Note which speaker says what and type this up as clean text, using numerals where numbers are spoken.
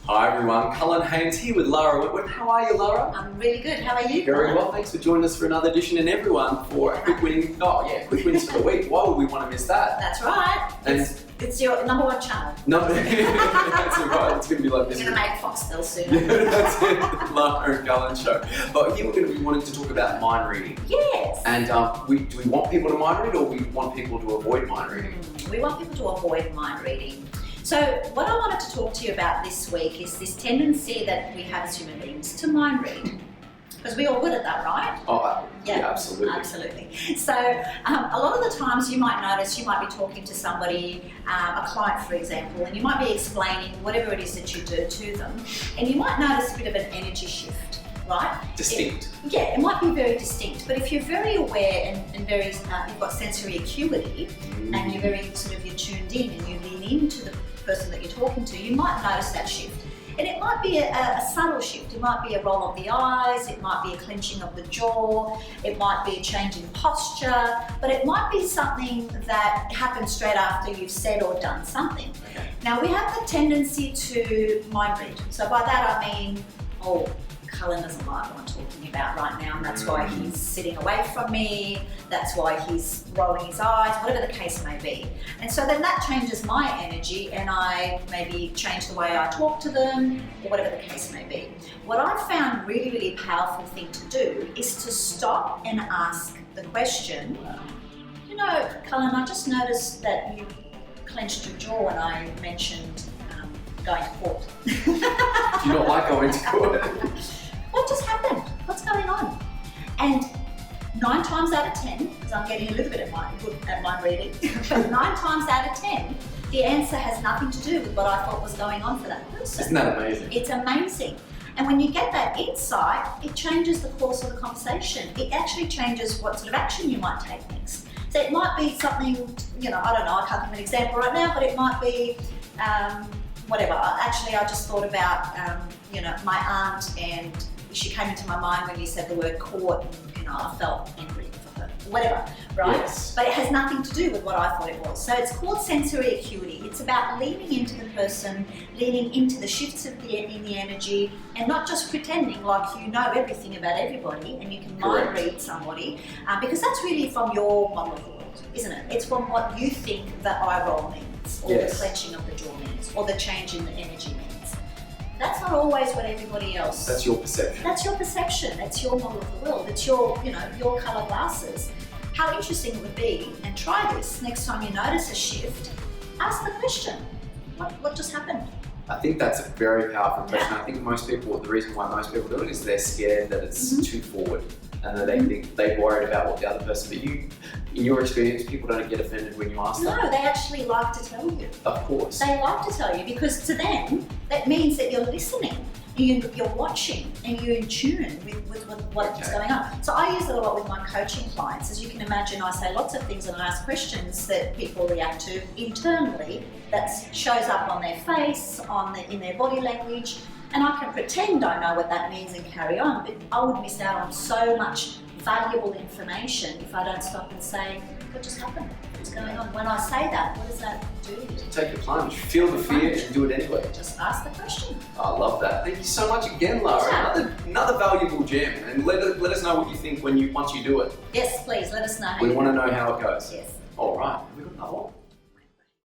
Speaker 1: Hi everyone, Cullen Haynes here with Lara Wentworth. How are you, Lara?
Speaker 2: I'm really good. How are you?
Speaker 1: Very well, thanks for joining us for another edition, and everyone for a quick win. Quick wins for the week. Why would we want to miss that?
Speaker 2: That's right. It's your number one channel.
Speaker 1: No, that's right. It's going to be like this.
Speaker 2: You're going to make Foxtel soon.
Speaker 1: That's it, Lara and Cullen show. But here we're going to be wanting to talk about mind reading.
Speaker 2: Yes.
Speaker 1: And do we want people to mind read, or we want people to avoid mind reading?
Speaker 2: We want people to avoid mind reading. So what I wanted to talk to you about this week is this tendency that we have as human beings to mind read. Because we're all good at that, right?
Speaker 1: Oh, yeah, absolutely.
Speaker 2: Absolutely. So a lot of the times you might notice, you might be talking to somebody, a client for example, and you might be explaining whatever it is that you do to them, and you might notice a bit of an energy shift, right?
Speaker 1: Distinct.
Speaker 2: It might be very distinct, but if you're very aware and very, you've got sensory acuity, and you're very you're tuned in and you lean into the person that you're talking to, you might notice that shift. And it might be a subtle shift. It might be a roll of the eyes, it might be a clenching of the jaw, it might be a change in posture, but it might be something that happens straight after you've said or done something.
Speaker 1: Okay.
Speaker 2: Now we have the tendency to mind read. So by that I mean, Cullen doesn't like what I'm talking about right now, and that's why he's sitting away from me, that's why he's rolling his eyes, whatever the case may be. And so then that changes my energy, and I maybe change the way I talk to them, or whatever the case may be. What I've found really, really powerful thing to do is to stop and ask the question, you know, Cullen, I just noticed that you clenched your jaw when I mentioned going to court.
Speaker 1: Do you not like going to court?
Speaker 2: What just happened? What's going on? And 9 times out of 10, because I'm getting a little bit good at mind reading, but 9 times out of 10, the answer has nothing to do with what I thought was going on for that person.
Speaker 1: Isn't that amazing?
Speaker 2: It's amazing. And when you get that insight, it changes the course of the conversation. It actually changes what sort of action you might take next. So it might be something, I don't know, I can't give an example right now, but it might be whatever. Actually, I just thought about, my aunt, and she came into my mind when you said the word court, and, I felt angry for her, whatever, right?
Speaker 1: Yes.
Speaker 2: But it has nothing to do with what I thought it was. So it's called sensory acuity. It's about leaning into the person, leaning into the shifts in the energy, and not just pretending like you know everything about everybody and you can mind read somebody, because that's really from your model of the world, isn't it? It's from what you think the eye roll means, or the clenching of the jaw means, or the change in the energy means. That's not always what everybody else.
Speaker 1: That's your perception.
Speaker 2: That's your perception. That's your model of the world. It's your, your colour glasses. How interesting it would be, and try this next time you notice a shift. Ask the question: What just happened?
Speaker 1: I think that's a very powerful question. I think the reason why most people do it is they're scared that it's too forward, and that they think they're worried about what the other person. But in your experience, people don't get offended when you ask them.
Speaker 2: No, they actually like to tell you.
Speaker 1: Of course.
Speaker 2: They like to tell you, because to them, that means that you're listening, you're watching, and you're in tune with what's going on. So I use it a lot with my coaching clients. As you can imagine, I say lots of things and I ask questions that people react to internally that shows up on their face, in their body language, and I can pretend I know what that means and carry on, but I would miss out on so much valuable information if I don't stop and say, what just happened? What's going on? When I say that, what does that do to you?
Speaker 1: Take the plunge, feel the fear, and do it anyway.
Speaker 2: Just ask the question.
Speaker 1: I love that. Thank you so much again, Lara. Another valuable gem, and let us know what you think once you do it.
Speaker 2: Yes, please let us know how
Speaker 1: we want to know how it goes.
Speaker 2: Yes.
Speaker 1: All right, we've got another one.